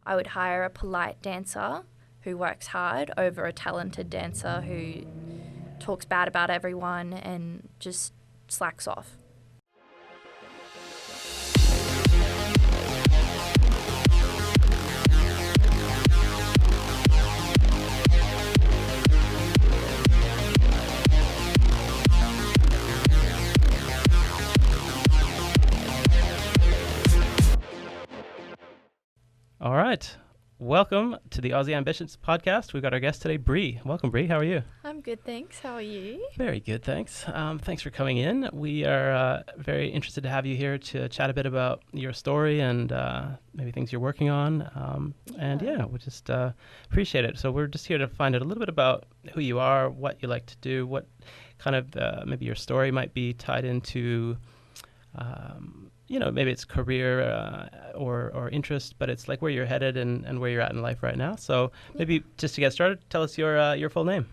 I would hire a polite dancer who works hard over a talented dancer who talks bad about everyone and just slacks off. All right. Welcome to the Aussie Ambitions podcast. We've got our guest today, Bree. Welcome, Bree. How are you? I'm good, thanks. How are you? Very good, thanks. Thanks for coming in. We are very interested to have you here to chat a bit about your story and maybe things you're working on. And we just appreciate it. So we're just here to find out a little bit about who you are, what you like to do, what kind of maybe your story might be tied into maybe it's career or interest, but it's like where you're headed and where you're at in life right now. So maybe just to get started, tell us your full name.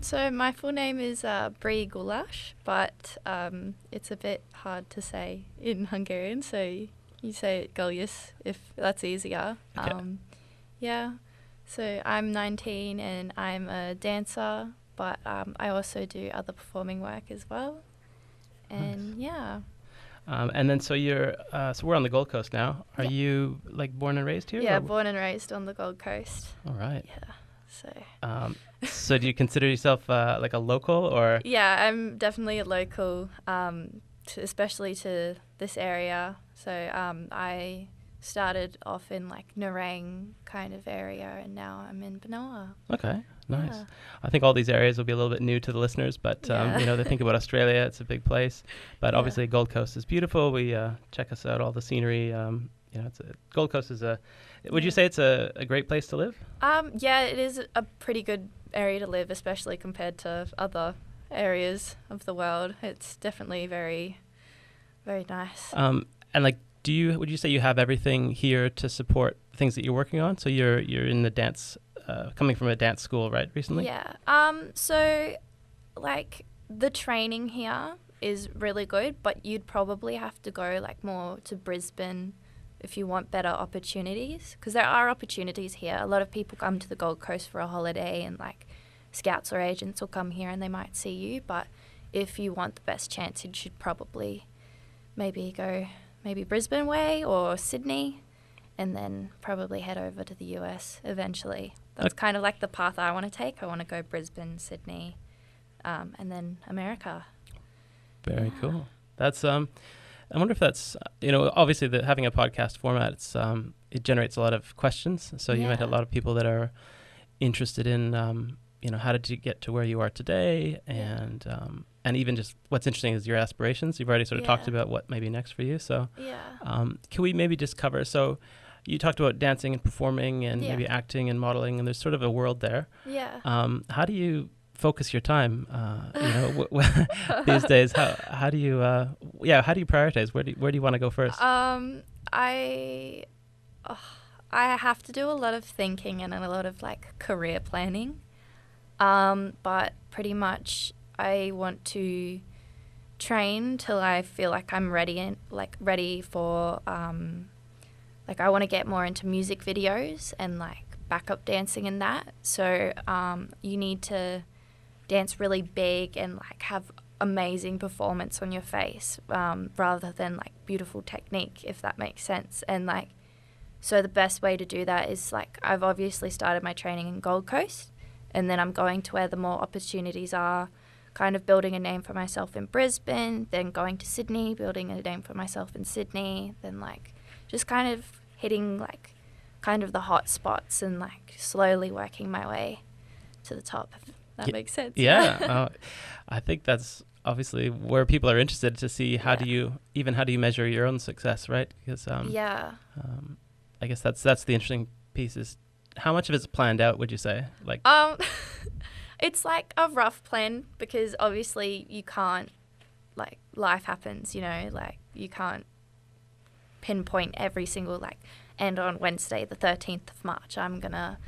So my full name is Bree Gulyas, but it's a bit hard to say in Hungarian, so you say Gulyas if that's easier. Okay. So I'm 19 and I'm a dancer, but I also do other performing work as well. And nice. And then so you're so we're on the Gold Coast now. Are you like born and raised here? Yeah, born and raised on the Gold Coast. All right. Yeah. So do you consider yourself like a local or? Yeah, I'm definitely a local, especially to this area. So I started off in like Nerang kind of area, and now I'm in Benoa. Okay, nice. Yeah. I think all these areas will be a little bit new to the listeners, but they think about Australia, it's a big place. But obviously Gold Coast is beautiful. We check us out, all the scenery. Gold Coast is would you say it's a great place to live? Yeah, it is a pretty good area to live, especially compared to other areas of the world. It's definitely very, very nice. And like, would you say you have everything here to support things that you're working on? So you're in the dance, coming from a dance school, right, recently? Yeah. So, like, the training here is really good, but you'd probably have to go, like, more to Brisbane if you want better opportunities, because there are opportunities here. A lot of people come to the Gold Coast for a holiday, and, like, scouts or agents will come here and they might see you, but if you want the best chance, you should probably maybe go Brisbane way or Sydney, and then probably head over to the US eventually. That's kind of like the path I want to take. I want to go Brisbane, Sydney, and then America. Very cool. That's I wonder if that's obviously having a podcast format, it generates a lot of questions. So you might have a lot of people that are interested in how did you get to where you are today, and even just what's interesting is your aspirations. You've already sort of talked about what may be next for you. So can we maybe just cover, so you talked about dancing and performing and maybe acting and modeling, and there's sort of a world there. Yeah. How do you focus your time, these days? How do you prioritize? Where do you want to go first? I have to do a lot of thinking and a lot of like career planning. But pretty much I want to train till I feel like I'm ready for, I want to get more into music videos and like backup dancing and that. So, you need to dance really big and like have amazing performance on your face, rather than like beautiful technique, if that makes sense. And like, so the best way to do that is like, I've obviously started my training in Gold Coast, and then I'm going to where the more opportunities are, kind of building a name for myself in Brisbane, then going to Sydney, building a name for myself in Sydney, then like just kind of hitting like kind of the hot spots and like slowly working my way to the top, if that makes sense. Yeah. I think that's obviously where people are interested to see how do you measure your own success, right? Because I guess that's the interesting piece is how much of it's planned out, would you say? Like it's like a rough plan, because obviously you can't, like, life happens, like you can't pinpoint every single like, and on Wednesday the 13th of March I'm gonna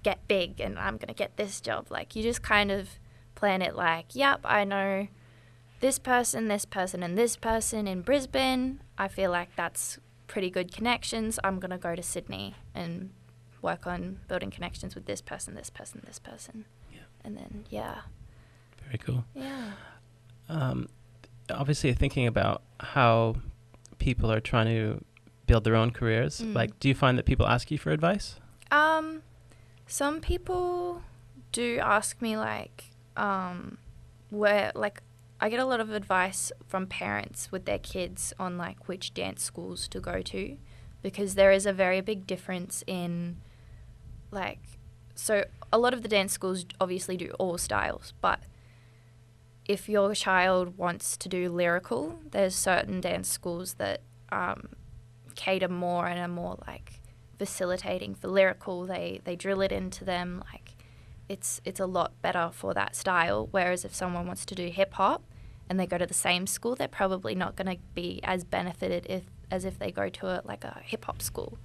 get big and I'm gonna get this job. Like, you just kind of plan it like, yep, I know this person, and this person in Brisbane. I feel like that's pretty good connections. I'm gonna go to Sydney and work on building connections with this person, this person, this person. Yeah. And then, yeah. Very cool. Yeah. Obviously, thinking about how people are trying to build their own careers, like, do you find that people ask you for advice? Some people do ask me, like, where, like, I get a lot of advice from parents with their kids on, like, which dance schools to go to, because there is a very big difference in, like, so a lot of the dance schools obviously do all styles, but if your child wants to do lyrical, there's certain dance schools that cater more and are more, like, facilitating for lyrical. They drill it into them, like, it's a lot better for that style. Whereas if someone wants to do hip hop and they go to the same school, they're probably not going to be as benefited as if they go to a hip hop school,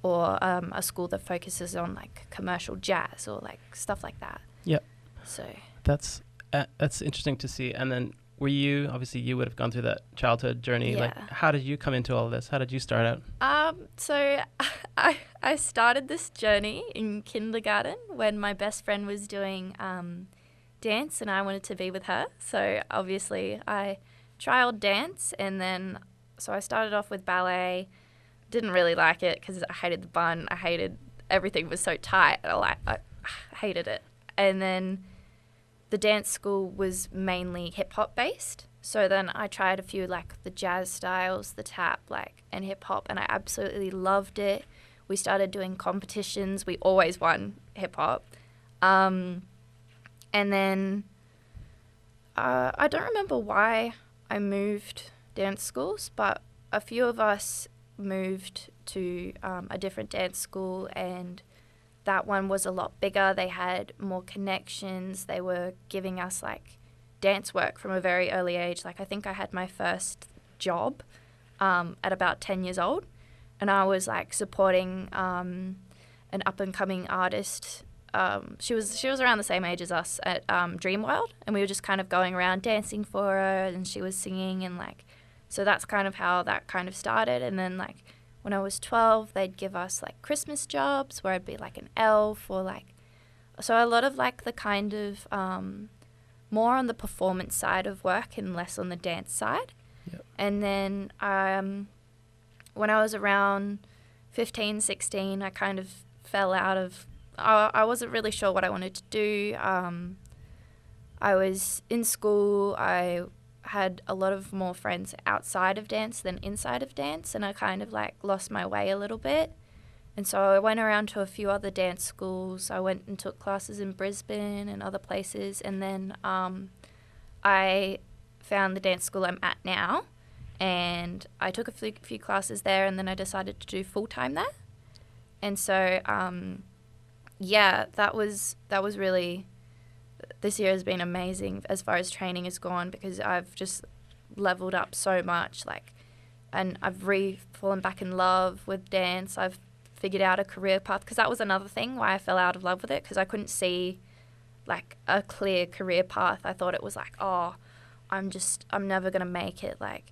or a school that focuses on, like, commercial jazz or, like, stuff like that. Yep. So that's interesting to see. And then obviously you would have gone through that childhood journey. Yeah. Like, how did you come into all of this? How did you start out? So I started this journey in kindergarten when my best friend was doing dance and I wanted to be with her. So obviously I trialed dance, and then so I started off with ballet. Didn't really like it because I hated the bun. I hated everything was so tight. I hated it. And then the dance school was mainly hip hop based. So then I tried a few, like, the jazz styles, the tap, like, and hip hop, and I absolutely loved it. We started doing competitions. We always won hip hop. And then I don't remember why I moved dance schools, but a few of us moved to a different dance school, and that one was a lot bigger. They had more connections. They were giving us, like, dance work from a very early age. Like, I think I had my first job at about 10 years old, and I was, like, supporting an up-and-coming artist. She was around the same age as us at Dreamworld, and we were just kind of going around dancing for her, and she was singing, and, like, so that's kind of how that kind of started. And then, like, when I was 12, they'd give us, like, Christmas jobs where I'd be, like, an elf or, like, so a lot of, like, the kind of more on the performance side of work and less on the dance side. Yep. And then when I was around 15, 16, I kind of fell out of, I wasn't really sure what I wanted to do. I was in school. I had a lot of more friends outside of dance than inside of dance, and I kind of, like, lost my way a little bit. And so I went around to a few other dance schools. I went and took classes in Brisbane and other places, and then I found the dance school I'm at now, and I took a few classes there, and then I decided to do full-time there. And so yeah, that was really, this year has been amazing as far as training has gone, because I've just leveled up so much, like, and I've fallen back in love with dance. I've figured out a career path, because that was another thing why I fell out of love with it, because I couldn't see, like, a clear career path. I thought it was like, oh, I'm never going to make it. Like,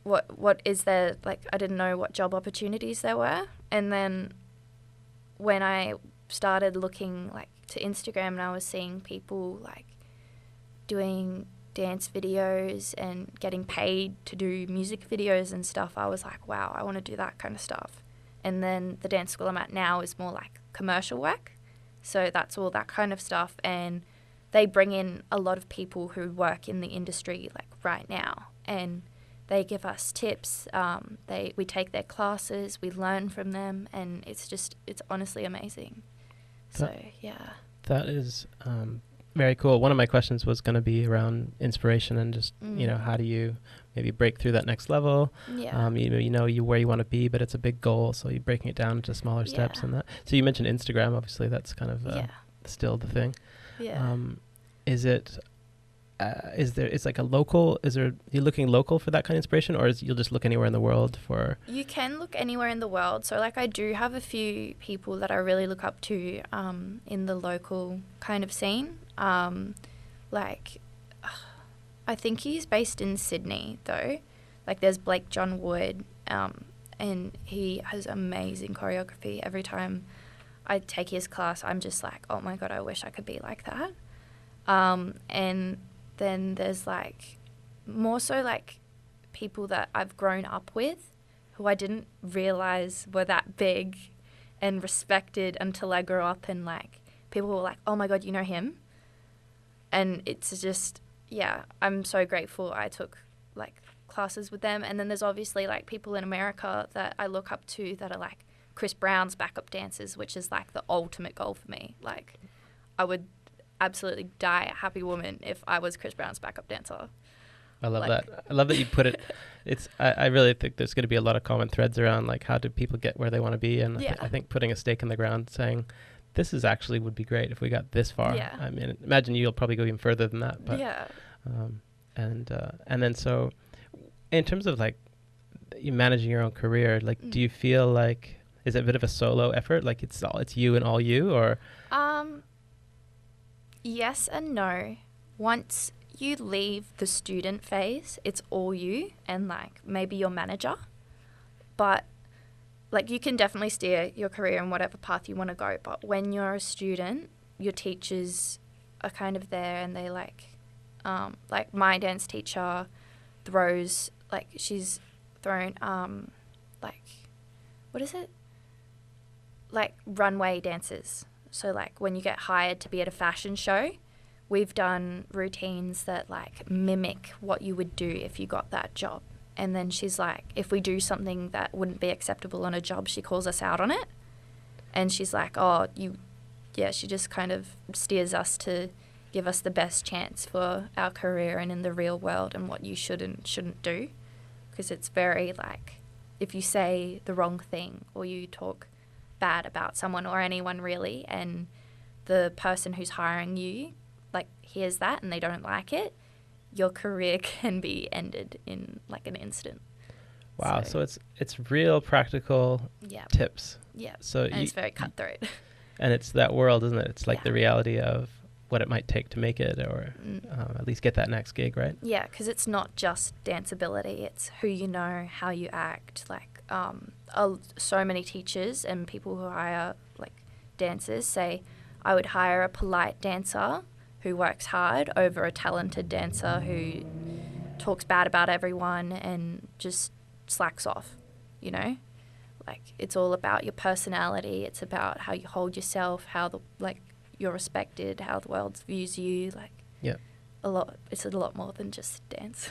what is there? Like, I didn't know what job opportunities there were. And then when I started looking, like, to Instagram, and I was seeing people, like, doing dance videos and getting paid to do music videos and stuff, I was like, wow, I want to do that kind of stuff. And then the dance school I'm at now is more like commercial work. So that's all that kind of stuff. And they bring in a lot of people who work in the industry, like, right now. And they give us tips. We take their classes. We learn from them. And it's honestly amazing. So, yeah. That is very cool. One of my questions was going to be around inspiration and just, how do you maybe break through that next level? Yeah. Where you want to be, but it's a big goal. So you're breaking it down into smaller steps and that. So you mentioned Instagram. Obviously, that's kind of still the thing. Yeah. It's like a local, you're looking local for that kind of inspiration, or you'll just look anywhere in the world for? You can look anywhere in the world. So, like, I do have a few people that I really look up to in the local kind of scene. Like, I think he's based in Sydney, though. Like, there's Blake John Wood, and he has amazing choreography. Every time I take his class, I'm just like, oh my God, I wish I could be like that. And then there's like more so like people that I've grown up with who I didn't realize were that big and respected until I grew up, and like people were like, oh my God, you know him? And it's just, yeah, I'm so grateful I took like classes with them. And then there's obviously like people in America that I look up to that are like Chris Brown's backup dancers, which is like the ultimate goal for me. Like I would absolutely die a happy woman if I was Chris Brown's backup dancer. I love that. I love that you put it. I really think there's going to be a lot of common threads around like how do people get where they want to be, and I think putting a stake in the ground, saying this is actually would be great if we got this far. Yeah. I mean, imagine you'll probably go even further than that. But, yeah. And then so, in terms of like you managing your own career, like do you feel like is it a bit of a solo effort? Like it's you and all you, or? Yes and no. Once you leave the student phase, it's all you and like maybe your manager. But like you can definitely steer your career in whatever path you want to go. But when you're a student, your teachers are kind of there, and they like my dance teacher throws, like she's thrown like, what is it? Like runway dances. So like when you get hired to be at a fashion show, we've done routines that like mimic what you would do if you got that job. And then she's like, if we do something that wouldn't be acceptable on a job, she calls us out on it. And she's like, she just kind of steers us to give us the best chance for our career and in the real world and what you should and shouldn't do. Because it's very like, if you say the wrong thing or you talk bad about someone or anyone really, and the person who's hiring you like hears that and they don't like it, your career can be ended in like an instant. Wow. So it's real practical tips. Yeah. So and it's very cutthroat. And it's that world, isn't it? It's like the reality of what it might take to make it, or at least get that next gig, right? Yeah, because it's not just danceability. It's who you know, how you act. Like so many teachers and people who hire like dancers say, I would hire a polite dancer who works hard over a talented dancer who talks bad about everyone and just slacks off, you know? Like, it's all about your personality. It's about how you hold yourself, how you're respected, how the world views you. Like, it's a lot more than just dance.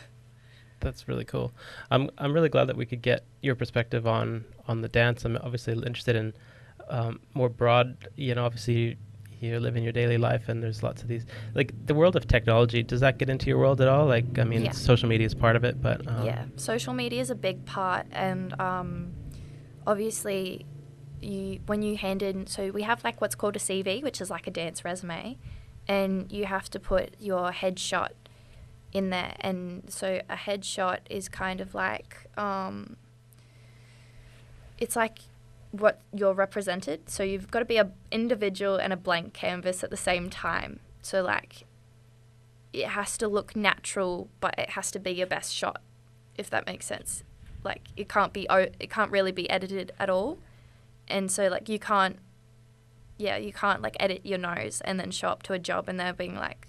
That's really cool. I'm really glad that we could get your perspective on the dance. I'm obviously interested in more broad, obviously you live in your daily life and there's lots of these, like the world of technology, does that get into your world at all? Like, I mean, social media is part of it, but... social media is a big part, and obviously when you hand in, so we have like what's called a CV, which is like a dance resume, and you have to put your headshot in there. And so a headshot is kind of like, it's like what you're represented. So you've got to be an individual and a blank canvas at the same time. So like it has to look natural, but it has to be your best shot, if that makes sense. Like it can't really be edited at all. And so like you can't like edit your nose and then show up to a job and they're being like,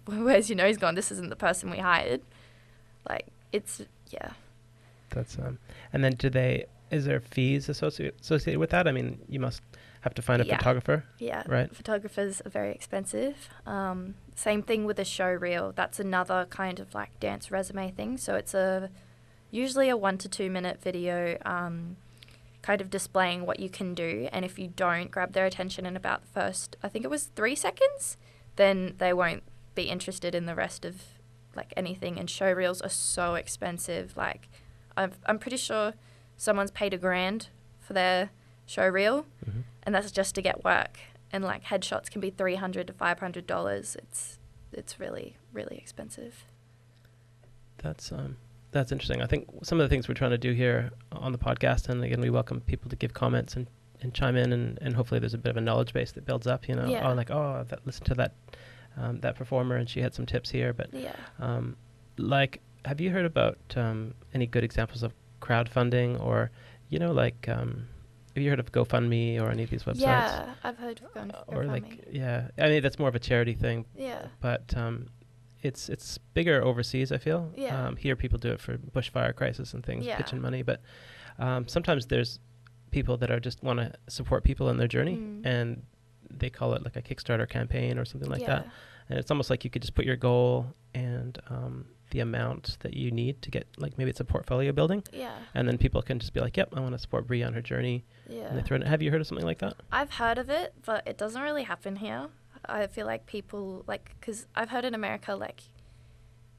where's your nose gone? This isn't the person we hired. Like it's, That's, and then is there fees associated with that? I mean, you must have to find a photographer. Yeah. Right. Photographers are very expensive. Same thing with a show reel. That's another kind of like dance resume thing. So it's usually a 1 to 2 minute video, kind of displaying what you can do. And if you don't grab their attention in about the first, I think it was 3 seconds, then they won't be interested in the rest of like anything. And show reels are so expensive. Like I'm pretty sure someone's paid $1,000 for their show reel, and that's just to get work. And like headshots can be $300 to $500. It's really, really expensive. That's interesting. I think some of the things we're trying to do here on the podcast, and again, we welcome people to give comments and chime in, and hopefully there's a bit of a knowledge base that builds up, listen to that performer and she had some tips here. But like, have you heard about any good examples of crowdfunding, or have you heard of GoFundMe or any of these websites? Yeah, I've heard of GoFundMe. Or like, yeah, I mean, that's more of a charity thing. Yeah. But it's bigger overseas, I feel. Yeah. Here people do it for bushfire crisis and things, Yeah. pitching money. But sometimes there's people that are just want to support people in their journey, and they call it like a Kickstarter campaign or something like that. And it's almost like you could just put your goal and the amount that you need to get, like maybe it's a portfolio building. Yeah. And then people can just be like, yep, I want to support Bree on her journey. Yeah. And they throw it. Have you heard of something like that? I've heard of it, but it doesn't really happen here. I feel like people, like, because I've heard in America, like,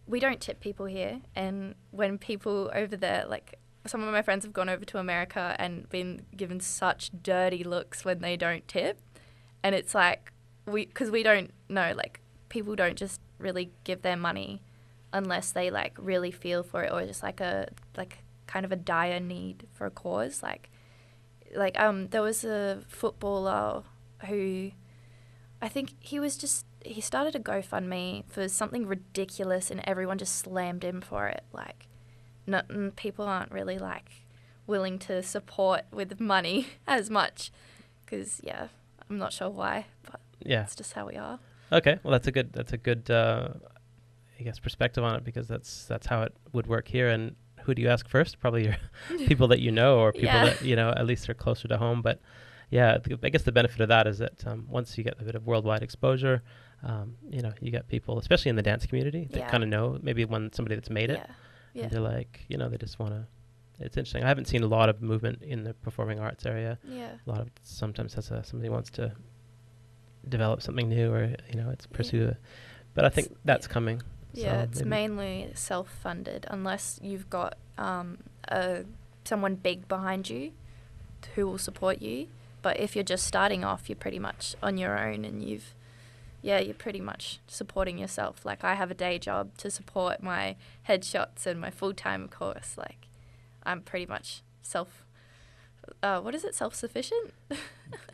we don't tip people here. And when people over there, like, some of my friends have gone over to America and been given such dirty looks when they don't tip. And it's like, because we don't know, like, people don't just really give their money unless they, like, really feel for it, or just like kind of a dire need for a cause. Like there was a footballer who, I think he started a GoFundMe for something ridiculous, and everyone just slammed him for it. Like, people aren't really, like, willing to support with money as much, because, yeah, I'm not sure why, but it's just how we are. Okay, well, that's a good I guess perspective on it, because that's how it would work here. And who do you ask first? Probably your people that you know, or people that you know at least are closer to home. But yeah, I guess the benefit of that is that once you get a bit of worldwide exposure, you get people, especially in the dance community, that kind of know maybe somebody that's made it, and they're like, they just want to. It's interesting. I haven't seen a lot of movement in the performing arts area. Yeah. A lot of sometimes somebody wants to develop something new, or it's pursue. But I think that's coming. Yeah, so it's mainly self-funded, unless you've got someone big behind you who will support you. But if you're just starting off, you're pretty much on your own, and you're pretty much supporting yourself. Like, I have a day job to support my headshots and my full-time course. Like, I'm pretty much self-sufficient?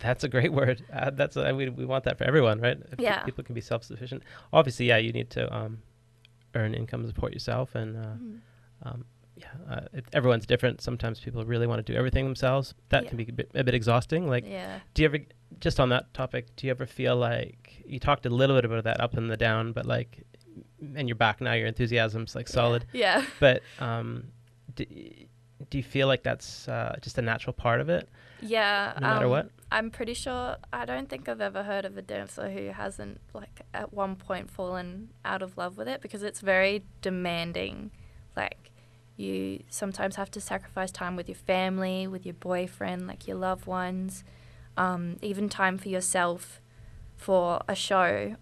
That's a great word. We want that for everyone, right? If people can be self-sufficient. Obviously, you need to earn income to support yourself, and everyone's different. Sometimes people really want to do everything themselves. That can be a bit exhausting. Like, do you ever, just on that topic, do you ever feel like, you talked a little bit about that up and the down, but like, and you're back now, your enthusiasm's like solid. Yeah. But do you feel like that's just a natural part of it? Yeah. No matter what? I'm pretty sure, I don't think I've ever heard of a dancer who hasn't, like, at one point fallen out of love with it, because it's very demanding. Like, you sometimes have to sacrifice time with your family, with your boyfriend, like your loved ones, even time for yourself for a show,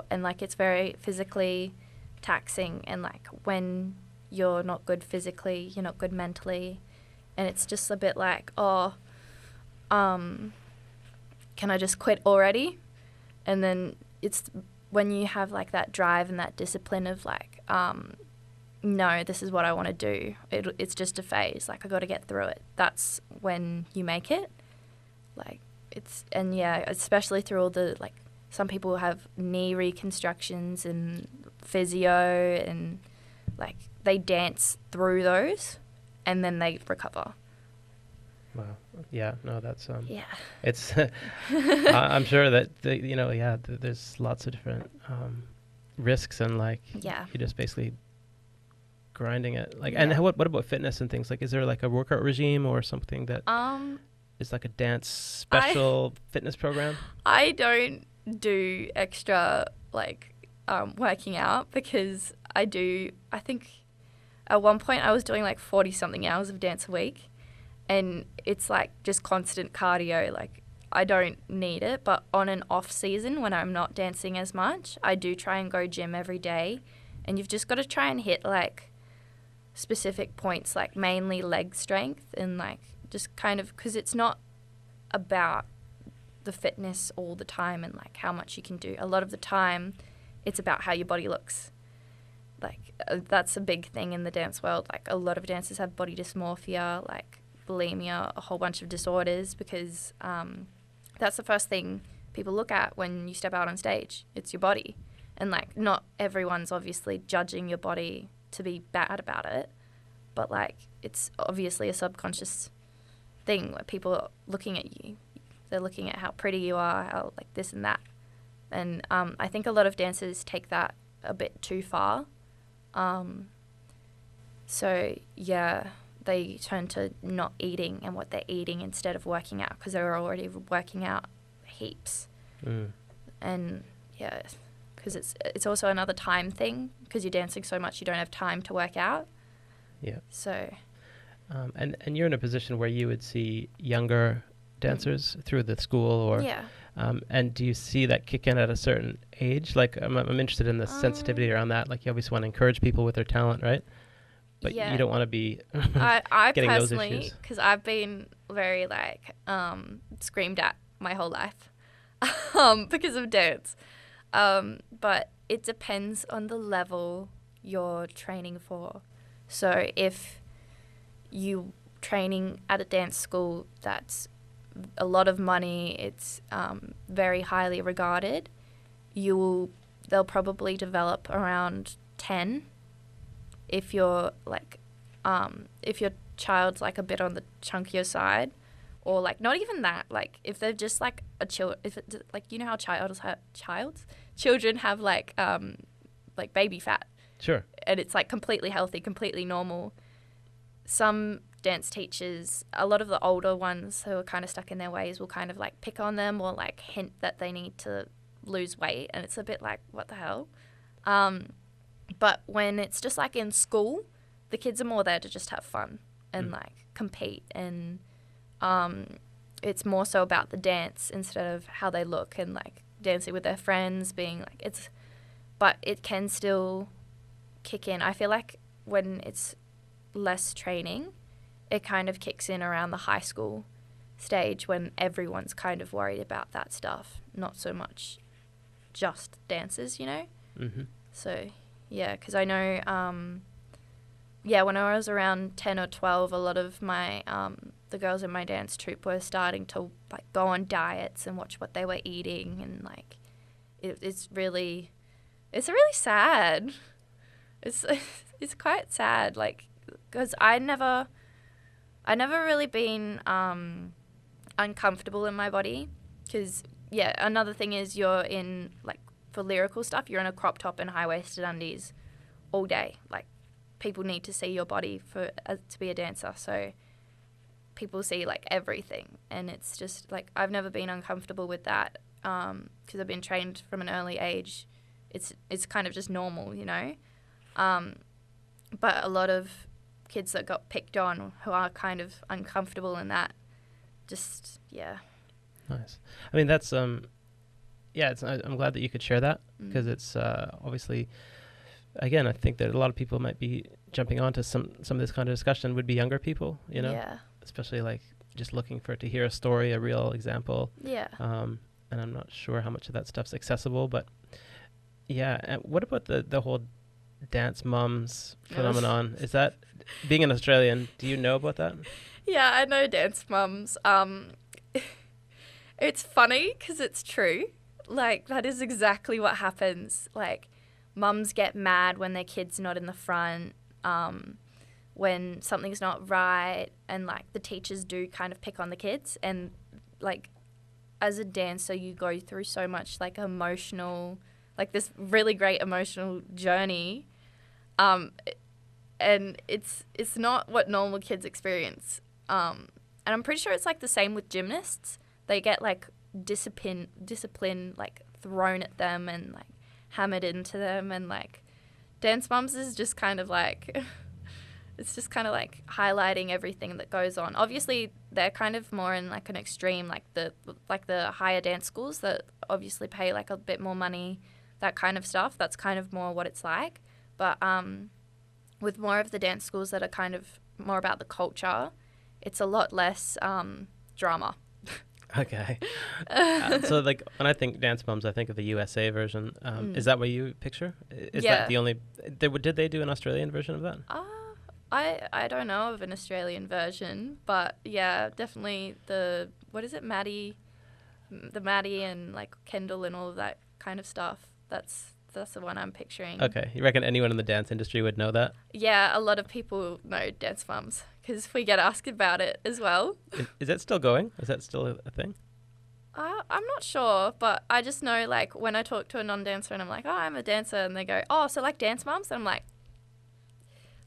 and like, it's very physically taxing, and like, when you're not good physically, you're not good mentally, and it's just a bit like, can I just quit already? And then it's when you have like that drive and that discipline of like, no, this is what I want to do. It's just a phase. Like, I got to get through it. That's when you make it. Like, especially through all the, like, some people have knee reconstructions and physio, and like, they dance through those and then they recover. Wow. Yeah. No, that's yeah. It's I'm sure that there's lots of different risks, and like, you're just basically grinding it. Like, and what about fitness and things? Like, is there like a workout regime or something that is like a dance special fitness program? I don't do extra like working out, because I think at one point I was doing like 40 something hours of dance a week, and it's like just constant cardio. Like, I don't need it, but on an off season when I'm not dancing as much, I do try and go gym every day, and you've just got to try and hit like specific points, like mainly leg strength, and like just kind of, because it's not about the fitness all the time and like how much you can do. A lot of the time it's about how your body looks. Like, that's a big thing in the dance world. Like, a lot of dancers have body dysmorphia, like bulimia, a whole bunch of disorders, because that's the first thing people look at when you step out on stage. It's your body. And like, not everyone's obviously judging your body to be bad about it, but like, it's obviously a subconscious thing where people are looking at you. They're looking at how pretty you are, how like this and that. And I think a lot of dancers take that a bit too far. So, yeah, they turn to not eating and what they're eating instead of working out because they're already working out heaps. And, yeah, because it's also another time thing because you're dancing so much you don't have time to work out. Yeah. So... and you're in a position where you would see younger dancers through the school or... Yeah. And do you see that kick in at a certain age? Like, I'm interested in the sensitivity around that. Like, you obviously want to encourage people with their talent, right? But you don't want to be I getting those personally, issues. because I've been very, like, screamed at my whole life because of dance. But it depends on the level you're training for. So if you training at a dance school that's a lot of money, it's very highly regarded, they'll probably develop around 10. If you're like if your child's like a bit on the chunkier side, or like not even that, like if they're just like if it's like, you know how children have like baby fat, Sure. and it's like completely healthy, completely normal. Some dance teachers, a lot of the older ones who are kind of stuck in their ways, will kind of like pick on them or like hint that they need to lose weight, and it's a bit like, what the hell? But when it's just like in school, the kids are more there to just have fun and like compete, and it's more so about the dance instead of how they look and like dancing with their friends, being like but it can still kick in. I feel like when it's less training, it kind of kicks in around the high school stage when everyone's kind of worried about that stuff, not so much just dancers, you know? Mm-hmm. So, yeah, because I know, when I was around 10 or 12, a lot of my, the girls in my dance troupe were starting to like go on diets and watch what they were eating, and like, it's really sad. It's quite sad, like, because I never really been uncomfortable in my body, because another thing is you're in like, for lyrical stuff, you're in a crop top and high-waisted undies all day. Like, people need to see your body to be a dancer, so people see like everything, and it's just like, I've never been uncomfortable with that because I've been trained from an early age. It's kind of just normal, you know. But a lot of kids that got picked on who are kind of uncomfortable in that, just Nice. I mean, that's I'm glad that you could share that, because it's obviously, again, I think that a lot of people might be jumping onto some of this kind of discussion would be younger people, you know, especially like just looking to hear a story, a real example. And I'm not sure how much of that stuff's accessible, but and what about the whole dance mums phenomenon? Is that, being an Australian, do you know about that? Yeah, I know dance mums. It's funny because it's true. Like, that is exactly what happens. Like, mums get mad when their kid's not in the front, when something's not right, and like the teachers do kind of pick on the kids, and like as a dancer you go through so much like emotional, like this really great emotional journey, and it's not what normal kids experience, and I'm pretty sure it's like the same with gymnasts. They get like discipline like thrown at them and like hammered into them, and like dance mums is just kind of like it's just kind of like highlighting everything that goes on. Obviously they're kind of more in like an extreme, like the higher dance schools that obviously pay like a bit more money, that kind of stuff. That's kind of more what it's like. But with more of the dance schools that are kind of more about the culture, it's a lot less drama. Okay. So like when I think dance mums, I think of the USA version. Is that what you picture? Is that the only... Did they do an Australian version of that? I don't know of an Australian version, but yeah, definitely the Maddie and like Kendall and all of that kind of stuff. That's the one I'm picturing. Okay. You reckon anyone in the dance industry would know that? Yeah, a lot of people know dance mums because we get asked about it as well. Is that still going? Is that still a thing? I'm not sure, but I just know, like, when I talk to a non-dancer and I'm like, oh, I'm a dancer, and they go, oh, so like dance moms? And I'm like,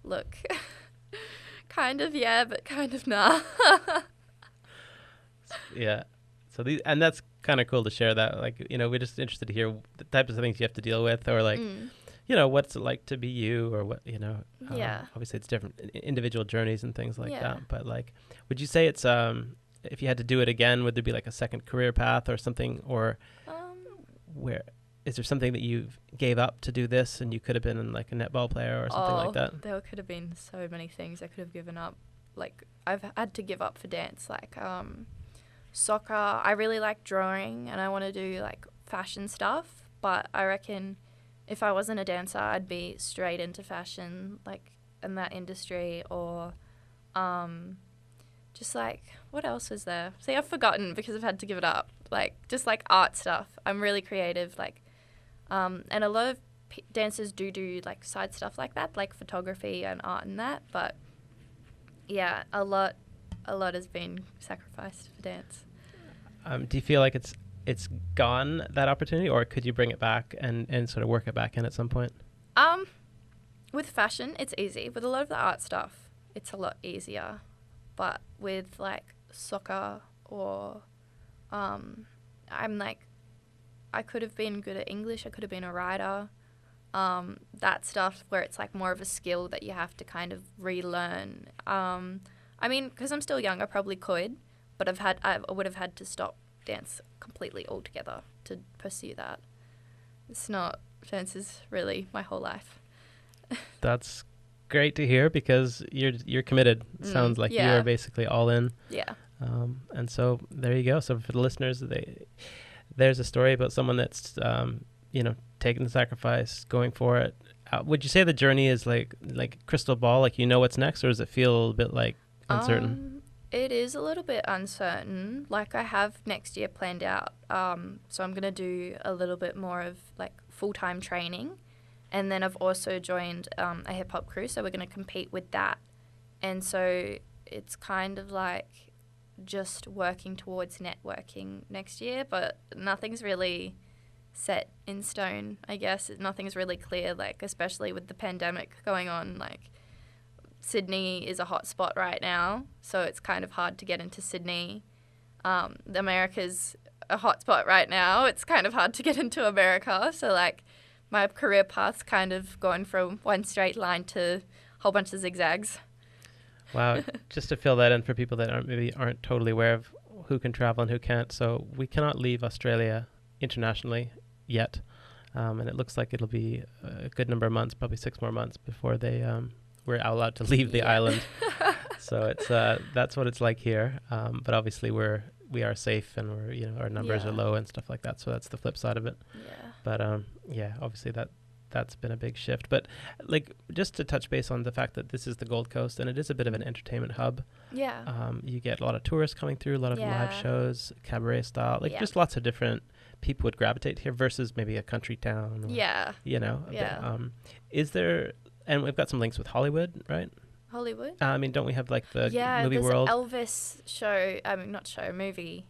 look, kind of yeah, but kind of nah. Yeah. So and that's kind of cool to share that. Like, we're just interested to hear the types of things you have to deal with, or like, what's it like to be you, or what, Yeah. obviously it's different individual journeys and things like Yeah. that. But like, would you say it's, if you had to do it again, would there be like a second career path or something, or where is there something that you gave up to do this and you could have been like a netball player or something like that? There could have been so many things I could have given up. Like, I've had to give up for dance, like soccer. I really like drawing and I want to do like fashion stuff, but I reckon if I wasn't a dancer, I'd be straight into fashion, like in that industry, or just like, what else is there? See, I've forgotten because I've had to give it up. Like, just like art stuff. I'm really creative, like, and a lot of dancers do like side stuff like that, like photography and art and that. But yeah, a lot has been sacrificed for dance. Do you feel like it's gone, that opportunity, or could you bring it back and sort of work it back in at some point? With fashion, it's easy. With a lot of the art stuff, it's a lot easier. But with like soccer or I'm like, I could have been good at English. I could have been a writer. That stuff where it's like more of a skill that you have to kind of relearn. I mean, because I'm still young, I probably could, but I would have had to stop dance completely altogether to pursue that. Dance is really my whole life. That's great to hear, because you're committed. Sounds like you are basically all in. Yeah. And so there you go. So for the listeners, there's a story about someone that's taking the sacrifice, going for it. Would you say the journey is like crystal ball, like what's next, or does it feel a bit like uncertain? It is a little bit uncertain. Like, I have next year planned out. So I'm going to do a little bit more of like full-time training. And then I've also joined a hip-hop crew, so we're going to compete with that. And so it's kind of like just working towards networking next year, but nothing's really set in stone, I guess. Nothing's really clear, like, especially with the pandemic going on. Like, Sydney is a hot spot right now, so it's kind of hard to get into Sydney. America's a hot spot right now. It's kind of hard to get into America. So, like, my career path's kind of gone from one straight line to a whole bunch of zigzags. Wow. Just to fill that in for people that aren't totally aware of who can travel and who can't. So we cannot leave Australia internationally yet. And it looks like it'll be a good number of months, probably 6 more months before we're allowed to leave the island. So it's that's what it's like here. But obviously we are safe, and our numbers are low and stuff like that. So that's the flip side of it. Yeah. But obviously that's been a big shift. But like, just to touch base on the fact that this is the Gold Coast and it is a bit of an entertainment hub. Yeah. You get a lot of tourists coming through, a lot of live shows, cabaret style, just lots of different people would gravitate here versus maybe a country town. Or, is there, and we've got some links with Hollywood, right? Hollywood? I mean, don't we have like the movie there's world? an Elvis movie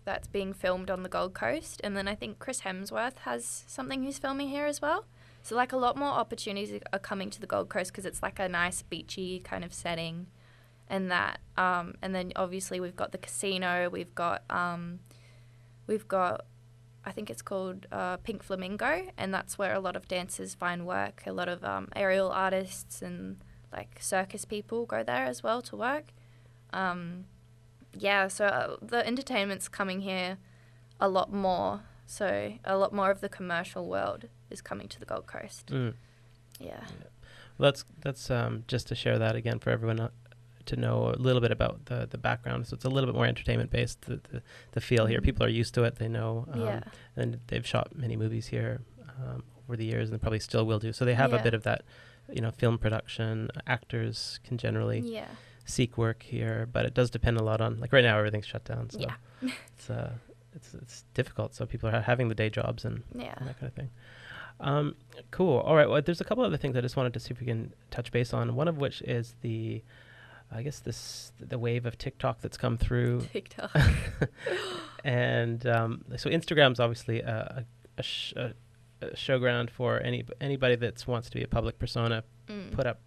that's being filmed on the Gold Coast. And then I think Chris Hemsworth has something he's filming here as well. So, like, a lot more opportunities are coming to the Gold Coast because it's like a nice beachy kind of setting and that. And then obviously we've got the casino. We've got I think it's called Pink Flamingo, and that's where a lot of dancers find work. A lot of aerial artists and like circus people go there as well to work. So the entertainment's coming here a lot more. So a lot more of the commercial world is coming to the Gold Coast. Yeah. Well, that's just to share that again for everyone to know a little bit about the background. So it's a little bit more entertainment based, the feel here. People are used to it. They know. And they've shot many movies here over the years and probably still will do. So they have a bit of that, film production. Actors can generally seek work here, but it does depend a lot on, like, right now everything's shut down. So it's difficult. So people are having the day jobs and that kind of thing. Cool. All right. Well, there's a couple other things I just wanted to see if we can touch base on. One of which is the I guess the wave of TikTok that's come through. TikTok. And so Instagram's obviously a showground for anybody that wants to be a public persona, put up,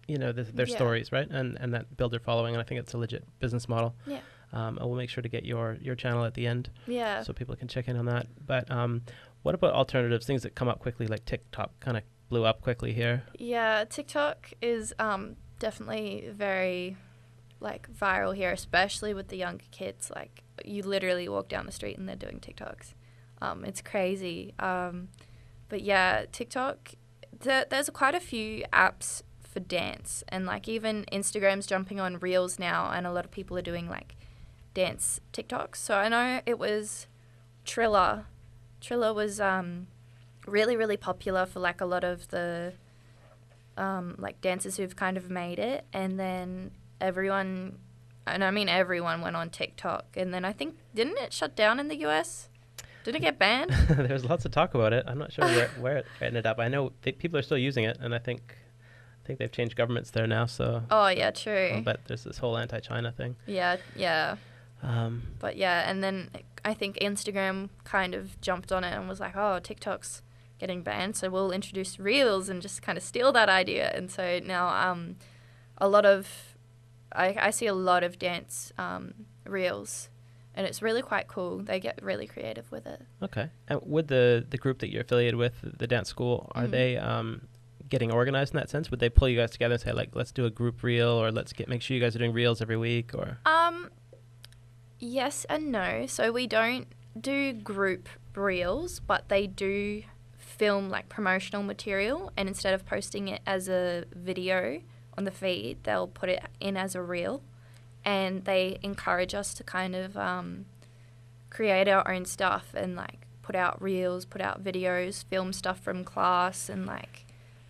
their stories, right? And that build their following. And I think it's a legit business model. Yeah. I will make sure to get your channel at the end. Yeah. So people can check in on that. But what about alternatives, things that come up quickly, like TikTok kind of blew up quickly here? Yeah, TikTok is definitely very viral here, especially with the younger kids. Like, you literally walk down the street and they're doing TikToks. It's crazy. But yeah, TikTok, there's quite a few apps for dance, and even Instagram's jumping on Reels now, and a lot of people are doing dance TikToks. So I know it was Triller. Triller was really, really popular for a lot of the dancers who've kind of made it, and then everyone went on TikTok, and then I think, didn't it shut down in the US? Didn't it get banned? There was lots of talk about it. I'm not sure where it ended up. I know people are still using it, and I think they've changed governments there now. So. Oh yeah, true. But there's this whole anti-China thing. Yeah. But yeah, and then I think Instagram kind of jumped on it and was like, oh, TikTok's getting banned, so we'll introduce Reels and just kind of steal that idea. And so now I see a lot of dance Reels, and it's really quite cool. They get really creative with it. Okay. And with the group that you're affiliated with, the dance school, are they getting organized in that sense? Would they pull you guys together and say, let's do a group reel, or make sure you guys are doing reels every week, or? Yes and no. So we don't do group reels, but they do film promotional material, and instead of posting it as a video on the feed, they'll put it in as a reel, and they encourage us to kind of create our own stuff and put out reels, put out videos, film stuff from class, and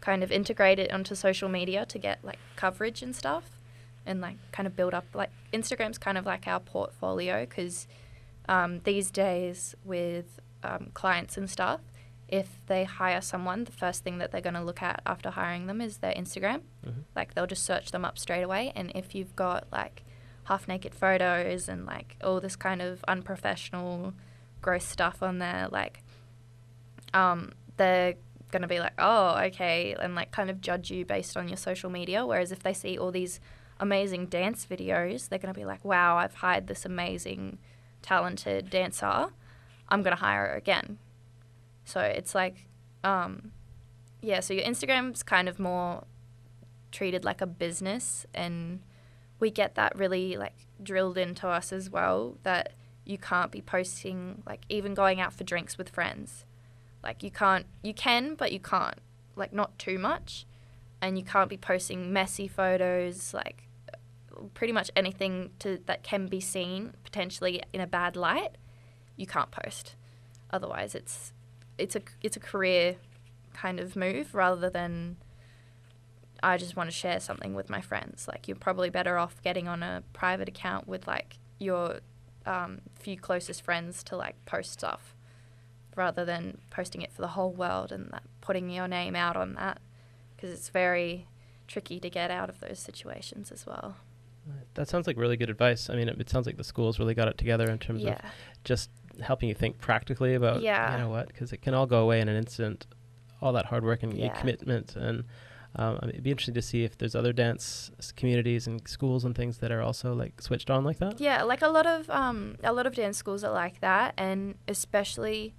kind of integrate it onto social media to get coverage and stuff, and kind of build up. Instagram's kind of our portfolio, because these days with clients and stuff, if they hire someone, the first thing that they're going to look at after hiring them is their Instagram. Mm-hmm. They'll just search them up straight away, and if you've got half naked photos and all this kind of unprofessional, gross stuff on there, they're going to be oh, okay, and kind of judge you based on your social media. Whereas if they see all these amazing dance videos, they're going to be wow, I've hired this amazing, talented dancer, I'm going to hire her again. So it's so your Instagram's kind of more treated like a business, and we get that really drilled into us as well, that you can't be posting even going out for drinks with friends. You can, but you can't, not too much, and you can't be posting messy photos, pretty much anything that can be seen potentially in a bad light, you can't post. Otherwise, it's a career kind of move, rather than I just want to share something with my friends. You're probably better off getting on a private account with your few closest friends to post stuff, rather than posting it for the whole world and putting your name out on that, because it's very tricky to get out of those situations as well. That sounds like really good advice. I mean, it sounds like the school's really got it together in terms of just helping you think practically about, because it can all go away in an instant, all that hard work and commitment. And it'd be interesting to see if there's other dance communities and schools and things that are also switched on like that. Yeah, a lot of dance schools are like that, and especially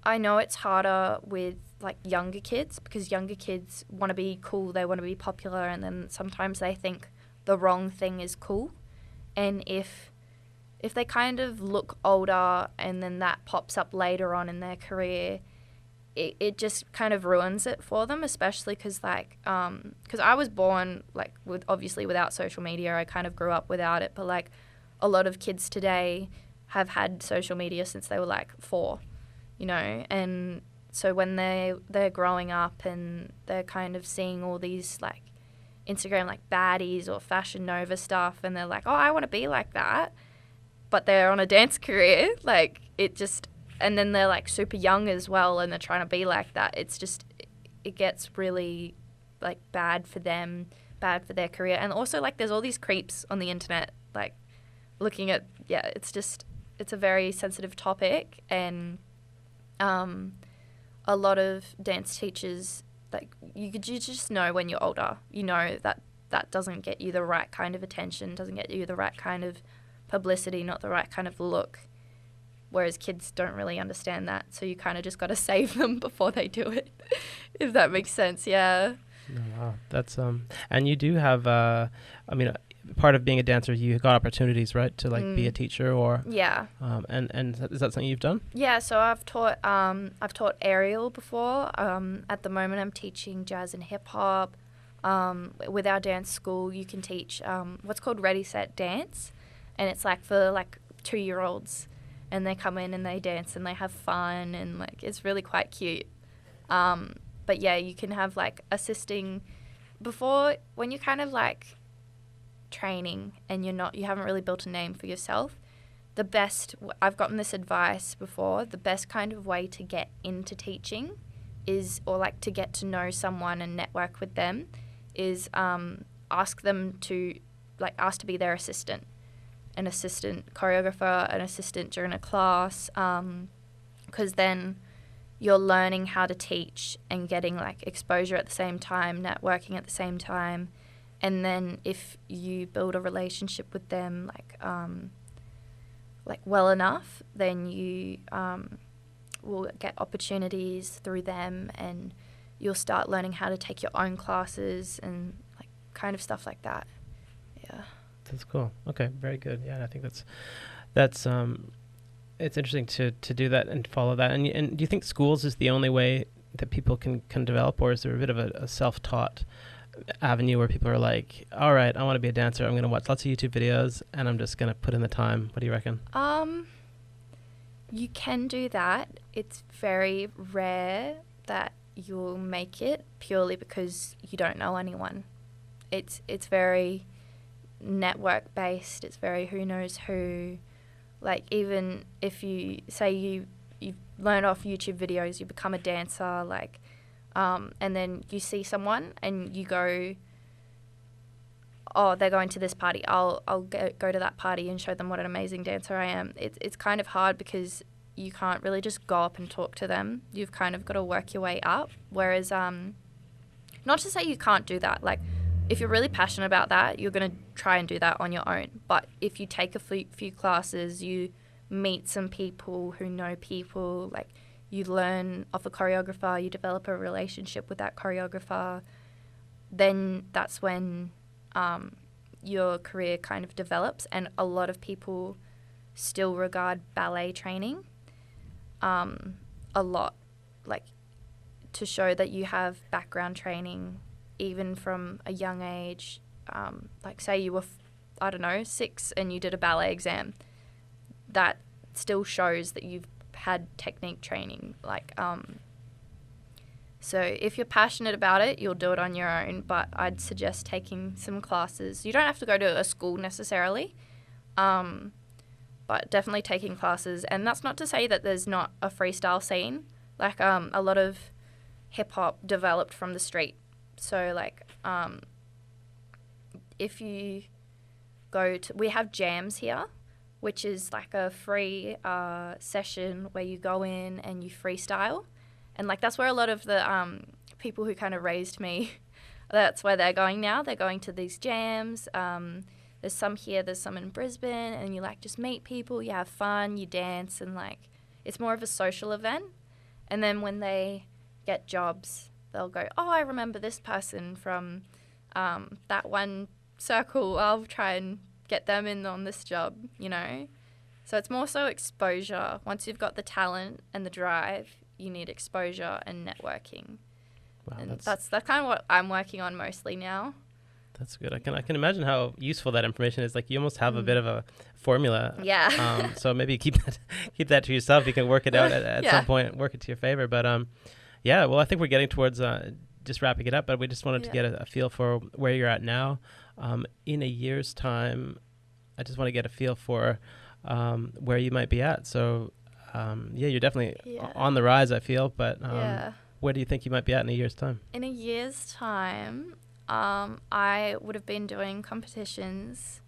I know it's harder with younger kids, because younger kids want to be cool, they want to be popular, and then sometimes they think the wrong thing is cool. And if they kind of look older and then that pops up later on in their career, it just kind of ruins it for them, especially because I was born without social media. I kind of grew up without it, but a lot of kids today have had social media since they were 4, and so when they're growing up and they're kind of seeing all these Instagram baddies or Fashion Nova stuff, and they're oh, I want to be like that, but they're on a dance career, and then they're super young as well, and they're trying to be like that. It's just, it gets really bad for them bad for their career. And also, like, there's all these creeps on the internet, like, looking at, it's a very sensitive topic. And a lot of dance teachers, like, you just know when you're older, you know that doesn't get you the right kind of attention, doesn't get you the right kind of publicity, not the right kind of look. Whereas kids don't really understand that. So you kind of just got to save them before they do it, if that makes sense. Yeah. Oh, wow. That's, and you do have, part of being a dancer, you got opportunities, right, to like be a teacher or. Yeah. And is that something you've done? Yeah. So I've taught aerial before. At the moment I'm teaching jazz and hip hop. With our dance school, you can teach what's called Ready, Set, Dance. And it's like for like 2-year-olds. And they come in and they dance and they have fun and like it's really quite cute. But yeah, you can have like assisting before when you're kind of like training and you haven't really built a name for yourself. I've gotten this advice before, the best kind of way to get into teaching is, or like to get to know someone and network with them is ask to be their assistant. An assistant choreographer, an assistant during a class, because then you're learning how to teach and getting like exposure at the same time, networking at the same time, and then if you build a relationship with them like well enough, then you will get opportunities through them, and you'll start learning how to take your own classes and like kind of stuff like that. Yeah. That's cool. Okay, very good. Yeah, I think that's it's interesting to do that and follow that. And do you think schools is the only way that people can develop, or is there a bit of a self-taught avenue where people are like, all right, I want to be a dancer, I'm going to watch lots of YouTube videos and I'm just going to put in the time? What do you reckon? You can do that. It's very rare that you'll make it purely because you don't know anyone. It's very network based. It's very who knows who. Like, even if you say you learn off YouTube videos, you become a dancer, like, and then you see someone and you go, oh, they're going to this party, I'll go to that party and show them what an amazing dancer I am. It's kind of hard because you can't really just go up and talk to them. You've kind of got to work your way up. Whereas, not to say you can't do that. Like, if you're really passionate about that, you're going to try and do that on your own. But if you take a few classes, you meet some people who know people, like you learn off a choreographer, you develop a relationship with that choreographer, then that's when your career kind of develops. And a lot of people still regard ballet training a lot, like to show that you have background training even from a young age. Like say you were, 6 and you did a ballet exam, that still shows that you've had technique training. Like, so if you're passionate about it, you'll do it on your own, but I'd suggest taking some classes. You don't have to go to a school necessarily, but definitely taking classes. And that's not to say that there's not a freestyle scene. Like, a lot of hip hop developed from the street. So, like, if you go to, we have jams here, which is like a free session where you go in and you freestyle. And, like, that's where a lot of the people who kind of raised me, that's where they're going now. They're going to these jams. There's some here, there's some in Brisbane, and you, like, just meet people, you have fun, you dance, and, like, it's more of a social event. And then when they get jobs, they'll go, oh, I remember this person from that one circle. I'll try and get them in on this job, you know? So it's more so exposure. Once you've got the talent and the drive, you need exposure and networking. Wow, and that's kind of what I'm working on mostly now. That's good. I can imagine how useful that information is. Like, you almost have a bit of a formula. Yeah. So maybe keep that to yourself. You can work it out at some point, work it to your favor. But yeah, well, I think we're getting towards just wrapping it up, but we just wanted to get a feel for where you're at now. In a year's time, I just want to get a feel for where you might be at. So, you're definitely on the rise, I feel, but where do you think you might be at in a year's time? In a year's time, I would have been doing competitions.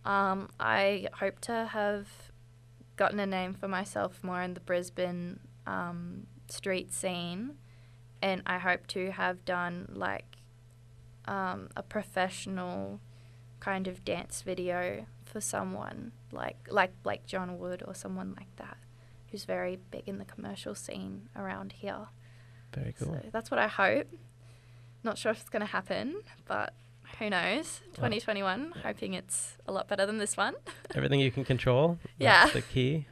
I hope to have gotten a name for myself more in the Brisbane street scene, and I hope to have done like a professional kind of dance video for someone like Blake John Wood or someone like that, who's very big in the commercial scene around here. Very cool. So that's what I hope. Not sure if it's going to happen, but who knows? 2021, hoping it's a lot better than this one. Everything you can control. Yeah. That's the key.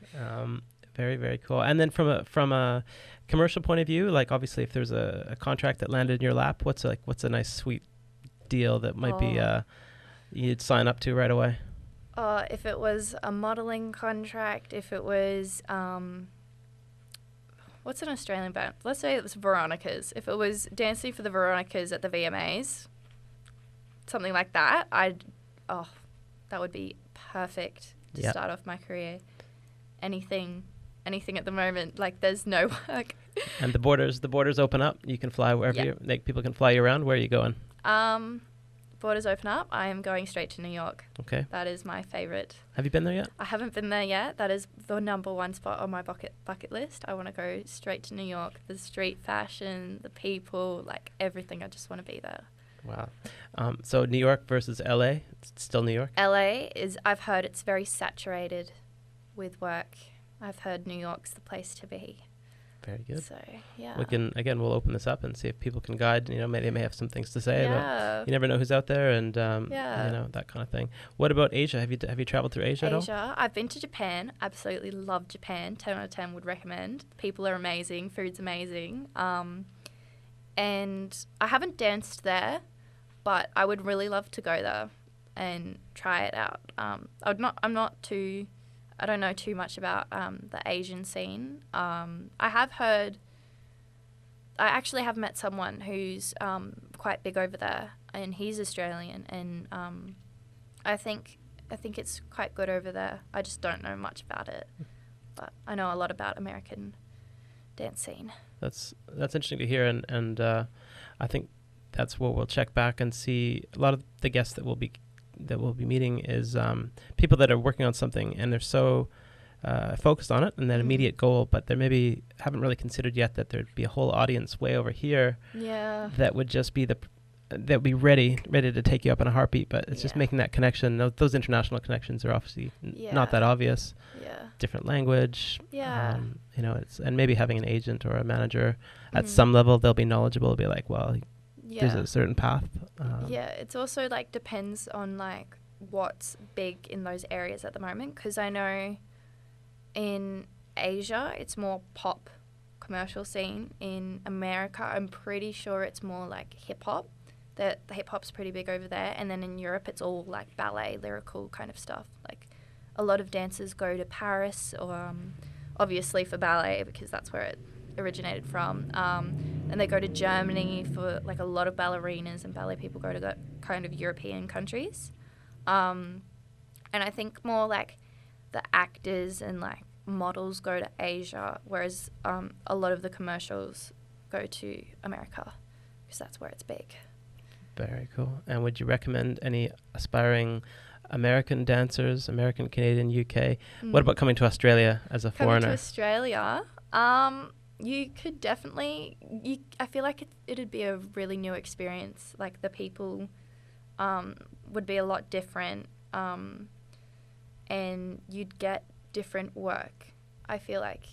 Very, very cool. And then from a commercial point of view, like obviously if there's a contract that landed in your lap, what's a nice sweet deal that might be you'd sign up to right away? If it was a modelling contract, if it was what's an Australian band? Let's say it was Veronica's. If it was dancing for the Veronicas at the VMAs, something like that, that would be perfect to start off my career. Anything at the moment, like there's no work. And the borders open up. You can fly wherever people can fly you around. Where are you going? Borders open up. I am going straight to New York. Okay. That is my favorite. Have you been there yet? I haven't been there yet. That is the number one spot on my bucket list. I want to go straight to New York. The street fashion, the people, like everything. I just want to be there. Wow. So New York versus LA. It's still New York. LA I've heard it's very saturated with work. I've heard New York's the place to be. Very good. So, yeah. We'll open this up and see if people can guide. They may have some things to say, but you never know who's out there, and that kind of thing. What about Asia? Have you traveled through Asia at all? I've been to Japan. Absolutely love Japan. 10 out of 10 would recommend. People are amazing. Food's amazing. And I haven't danced there, but I would really love to go there and try it out. I don't know too much about the Asian scene. I actually have met someone who's quite big over there, and he's Australian, and I think it's quite good over there. I just don't know much about it, but I know a lot about American dance scene. That's interesting to hear, and I think that's what we'll check back and see. A lot of the guests that we'll be meeting is people that are working on something and they're so focused on it and that immediate goal, but they maybe haven't really considered yet that there'd be a whole audience way over here that would just be that would be ready to take you up in a heartbeat. But it's just making that connection. Those international connections are obviously not that obvious. Different language. It's and maybe having an agent or a manager at some level, they'll be knowledgeable. They'll be like, well, there's a certain path. It's also like depends on like what's big in those areas at the moment, because I know in Asia it's more pop commercial scene. In America I'm pretty sure it's more like hip hop. The hip hop's pretty big over there, and then in Europe it's all like ballet, lyrical kind of stuff. Like a lot of dancers go to Paris or obviously for ballet because that's where it originated from, and they go to Germany for like a lot of ballerinas, and ballet people go to kind of European countries, and I think more like the actors and like models go to Asia, whereas a lot of the commercials go to America because that's where it's big. Very cool. And would you recommend any aspiring American dancers, American, Canadian, UK? What about coming to Australia as a foreigner? Coming to Australia, you could definitely. I feel like it'd be a really new experience. Like the people would be a lot different, and you'd get different work. I feel like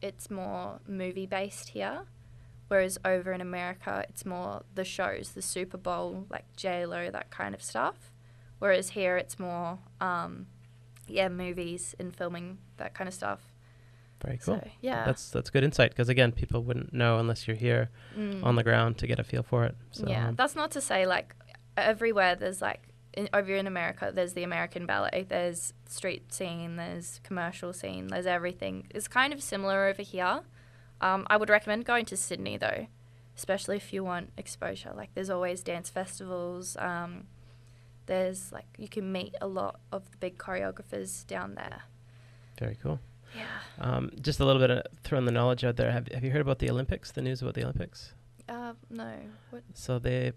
it's more movie based here, whereas over in America it's more the shows, the Super Bowl, like J-Lo, that kind of stuff. Whereas here it's more, movies and filming, that kind of stuff. Very cool. So, yeah. That's good insight, because again, people wouldn't know unless you're here on the ground to get a feel for it. So, that's not to say like everywhere there's like, over in America there's the American ballet, there's street scene, there's commercial scene, there's everything. It's kind of similar over here. I would recommend going to Sydney though, especially if you want exposure. Like there's always dance festivals. There's like, you can meet a lot of the big choreographers down there. Very cool. Yeah. Just a little bit of throwing the knowledge out there. Have you heard about the Olympics? The news about the Olympics? No. What? So they've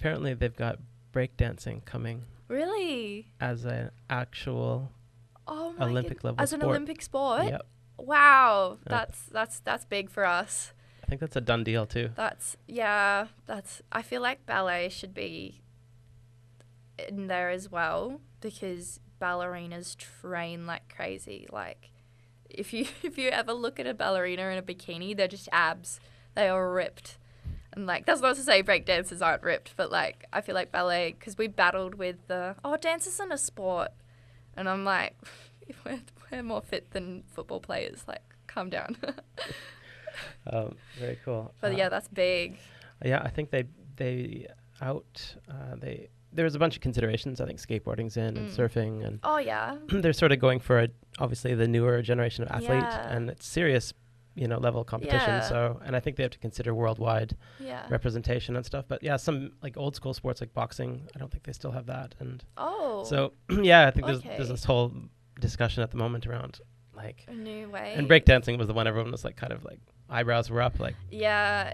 got breakdancing coming Really? as an actual Oh my Olympic level As sport. an Olympic sport? Yep. Wow. Yeah. That's big for us. I think that's a done deal too. I feel like ballet should be in there as well, because ballerinas train like crazy. Like if you ever look at a ballerina in a bikini, they're just abs. They are ripped. And like, that's not to say breakdancers aren't ripped, but like, I feel like ballet, because we battled with dance isn't a sport. And I'm like, we're more fit than football players. Like, calm down. Very cool. But yeah, that's big. Yeah, I think there was a bunch of considerations. I think skateboarding's in and surfing, and Oh yeah. they're sort of going for obviously the newer generation of athlete, Yeah. and it's serious, level of competition. Yeah. So, and I think they have to consider worldwide Yeah. representation and stuff. But yeah, some like old school sports like boxing, I don't think they still have that. And Oh. so yeah, I think Okay. there's this whole discussion at the moment around like, A new way. and breakdancing was the one everyone was like kind of like eyebrows were up like. Yeah,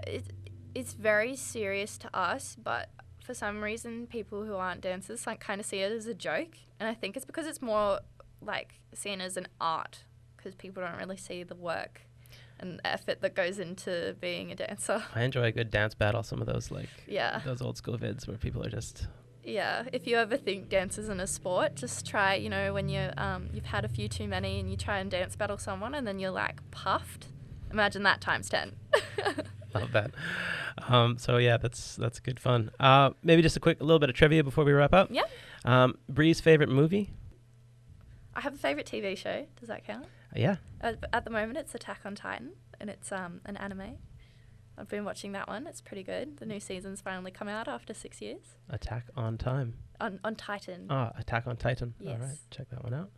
it's very serious to us, but for some reason, people who aren't dancers like kind of see it as a joke, and I think it's because it's more like seen as an art, because people don't really see the work and the effort that goes into being a dancer. I enjoy a good dance battle. Some of those Yeah. those old school vids where people are just. Yeah, if you ever think dance isn't a sport, just try, when you've had a few too many and you try and dance battle someone and then you're like puffed. Imagine that times 10. Love that. So yeah, that's good fun. Maybe just a little bit of trivia before we wrap up. Yeah. Bree's favorite movie? I have a favorite TV show. Does that count? Yeah. At the moment, it's Attack on Titan, and it's an anime. I've been watching that one. It's pretty good. The new season's finally come out after 6 years. Attack on Time. On Titan. Attack on Titan. Yes. All right, check that one out.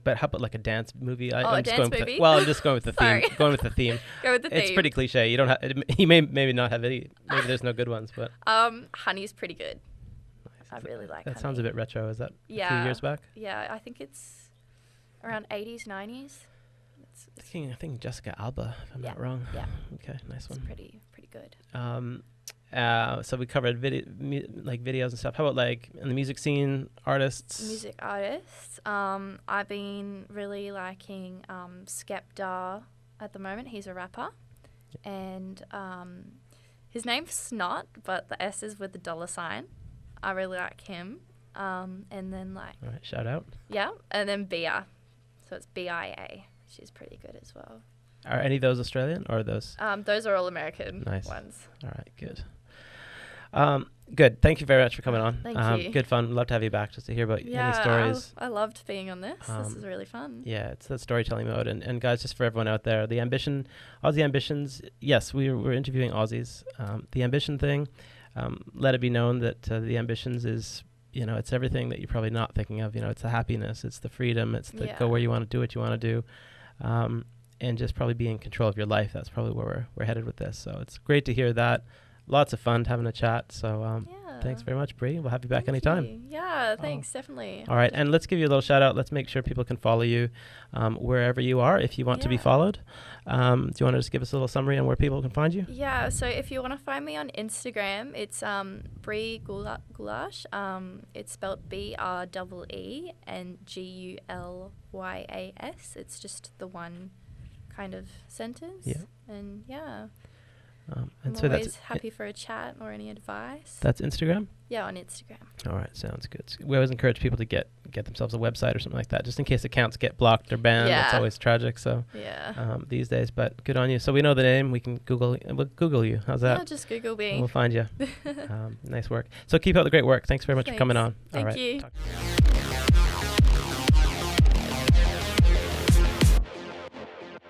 But how about like a dance movie? A I'm just dance going movie? I'm just going with the theme. Sorry. Going with the theme. Go with the theme. It's pretty cliche. You don't have. You may maybe not have any. Maybe there's no good ones, but. Honey's pretty good. I really like That Honey. sounds a bit retro. Is that a few Yeah. years back? Yeah, I think it's around 80s, 90s. I think Jessica Alba, if I'm not wrong. Yeah. Okay, nice It's one. pretty good. So we covered videos and stuff. How about like in the music scene, artists? Music artists. I've been really liking Skepta at the moment. He's a rapper. And his name's Snot, but the S is with the $sign. I really like him. And then All right, shout out. yeah, and then Bia. So it's BIA. She's pretty good as well. Are any of those Australian or are those? Those are all American Nice. ones. All right, good. Good. Thank you very much for coming on. Thank you. Good fun. Love to have you back just to hear about any stories. I loved being on this. This is really fun. Yeah, it's that storytelling mode. And guys, just for everyone out there, the ambition, Aussie ambitions. Yes, we're interviewing Aussies. The ambition thing. Let it be known that the ambitions is, it's everything that you're probably not thinking of. It's the happiness, it's the freedom, it's the go where you want to do what you want to do, and just probably be in control of your life. That's probably where we're headed with this. So it's great to hear that. Lots of fun having a chat. So thanks very much, Bree. We'll have you back anytime. You. Yeah, thanks, definitely. All right, and let's give you a little shout out. Let's make sure people can follow you wherever you are if you want to be followed. Do you want to just give us a little summary on where people can find you? Yeah, so if you want to find me on Instagram, it's Bree Gulyas. It's spelled BREE and GULYAS. It's just the one kind of sentence. Yeah. And yeah. And I'm so always happy for a chat or any advice. That's Instagram? Yeah, on Instagram. All right, sounds good. We always encourage people to get themselves a website or something like that, just in case accounts get blocked or banned. Yeah. It's always tragic. So these days, but good on you. So we know the name. We can we'll Google you. How's that? Yeah, just Google me. We'll find you. Nice work. So keep up the great work. Thanks very much for coming on. Thank All right. you. Talk to you.